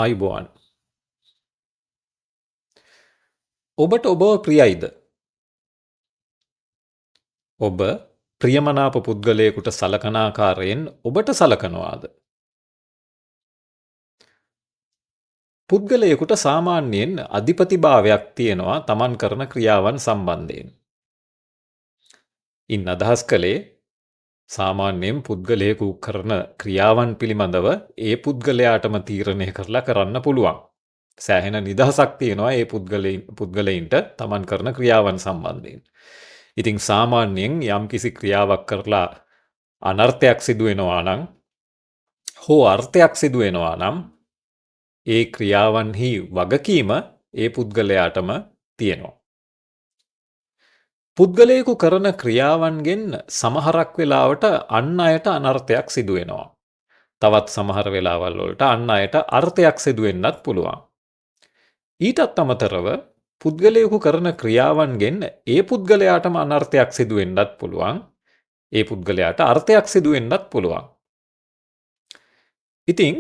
ආයුබෝවන්. ඔබට ඔබව ප්‍රියයිද? ඔබ ප්‍රියමනාප පුද්ගලයෙකුට සලකන ආකාරයෙන් ඔබට සලකනවාද? පුද්ගලයෙකුට සාමාන්‍යයෙන් අධිපතිභාවයක් තියෙනවා තමන් කරන ක්‍රියාවන් සම්බන්ධයෙන්. ඉන් අදහස් කළේ සාමාන්‍යයෙන් පුද්ගලයෙකු කරන ක්‍රියාවන් පිළිබඳව ඒ පුද්ගලයාටම තීරණය කරලා කරන්න පුළුවන්. සෑහෙන නිදහසක් තියෙනවා ඒ පුද්ගලයින්ට තමන් කරන ක්‍රියාවන් සම්බන්ධයෙන්. ඉතින් සාමාන්‍යයෙන් යම්කිසි ක්‍රියාවක් කරලා අනර්ථයක් සිදුවෙනවා නම් හෝ අර්ථයක් සිදුවෙනවා නම් ඒ ක්‍රියාවන්හි වගකීම ඒ පුද්ගලයාටම තියෙනවා. පුද්ගලයෙකු කරන ක්‍රියාවන්ගෙන් සමහරක් වෙලාවට අන් අයට අනර්ථයක් සිදුවෙනවා. තවත් සමහර වෙලාවල් වලට අන් අයට අර්ථයක් සිදුවෙන්නත් පුළුවන්. ඊටත් අමතරව පුද්ගලයෙකු කරන ක්‍රියාවන්ගෙන් ඒ පුද්ගලයාටම අනර්ථයක් සිදුවෙන්නත් පුළුවන්. ඒ පුද්ගලයාට අර්ථයක් සිදුවෙන්නත් පුළුවන්. ඉතින්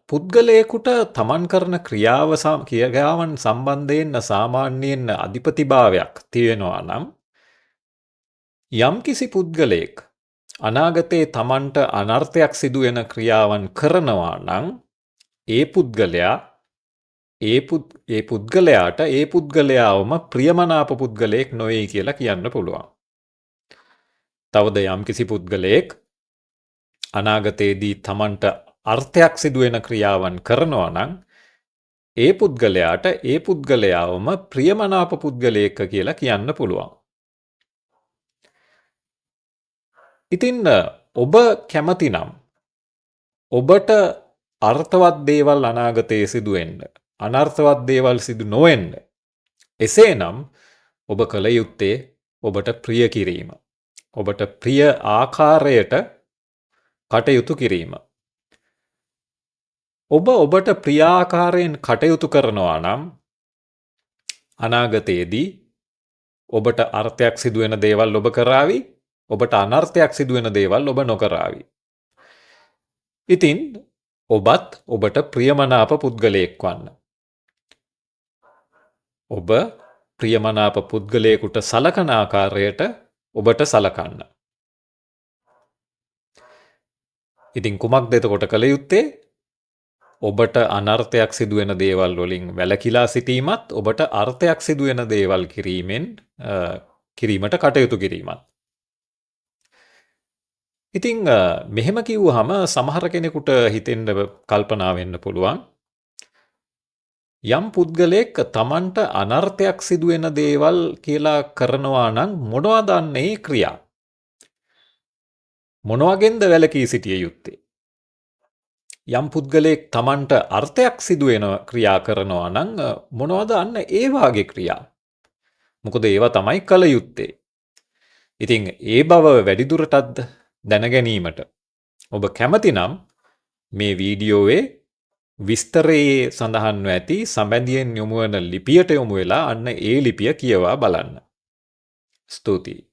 පුද්ගලයෙකුට තමන් කරන ක්‍රියාවන් සම්බන්ධයෙන් සාමාන්‍යයෙන් අධිපතිභාවයක් තියෙනවා නම් යම්කිසි පුද්ගලයෙක් අනාගතයේ තමන්ට අනර්ථයක් සිදුවෙන ක්‍රියාවන් කරනවා නම් ඒ පුද්ගලයාට ඒ පුද්ගලයාවම ප්‍රියමනාප පුද්ගලයෙක් නොවේ කියලා කියන්න පුළුවන්. තවද යම්කිසි පුද්ගලයෙක් අනාගතයේදී තමන්ට අර්ථයක් සිදුවෙන ක්‍රියාවන් කරනවා නම් ඒ පුද්ගලයාට ඒ පුද්ගලයාවම ප්‍රියමනාප පුද්ගලයෙක් කියලා කියන්න පුළුවන්. ඉතින් ඔබ කැමතිනම් ඔබට අර්ථවත් දේවල් අනාගතයේ සිදුවෙන්න, අනර්ථවත් දේවල් සිදු නොවෙන්න. එසේනම් ඔබ කළ යුත්තේ ඔබට ප්‍රිය කිරීම. ඔබට ප්‍රිය ආකාරයට කටයුතු කිරීම. ඔබට ප්‍රියාකාරයෙන් කටයුතු කරනවා නම් අනාගතයේදී ඔබට අර්ථයක් සිදුවෙන දේවල් ඔබ කරાવી, ඔබට අනර්ථයක් සිදුවෙන දේවල් ඔබ නොකරાવી. ඉතින් ඔබත් ඔබට ප්‍රියමනාප පුද්ගලයෙක් වන්න. ඔබ ප්‍රියමනාප පුද්ගලයෙකුට සලකන ආකාරයට ඔබට සලකන්න. ඉතින් කුමක්ද එතකොට කළ යුත්තේ? ඔබට අනර්ථයක් සිදුවෙන දේවල් වලින් වැළකීලා සිටීමත්, ඔබට අර්ථයක් සිදුවෙන දේවල් කිරීමට කටයුතු කිරීමත්. ඉතින් මෙහෙම කිව්වහම සමහර කෙනෙකුට හිතෙන්න කල්පනා වෙන්න පුළුවන් යම් පුද්ගලයෙක් තමන්ට අනර්ථයක් සිදුවෙන දේවල් කියලා කරනවා නම් මොනවද අන්නේ ක්‍රියා? මොනවගෙන්ද වැළකී සිටිය යුත්තේ? යම් පුද්ගලයෙක් තමන්ට අර්ථයක් සිදුවෙන ක්‍රියා කරනවා නම් මොනවද අන්න ඒ වාගේ ක්‍රියා? මොකද ඒවා තමයි කළ යුත්තේ. ඉතින් ඒ බව වැඩිදුරටත් දැන ගැනීමට ඔබ කැමතිනම් මේ වීඩියෝවේ විස්තරයේ සඳහන්ව ඇති සම්බන්ධයෙන් යොමු වන ලිපියට යොමු වෙලා අන්න ඒ ලිපිය කියවා බලන්න. ස්තුතියි.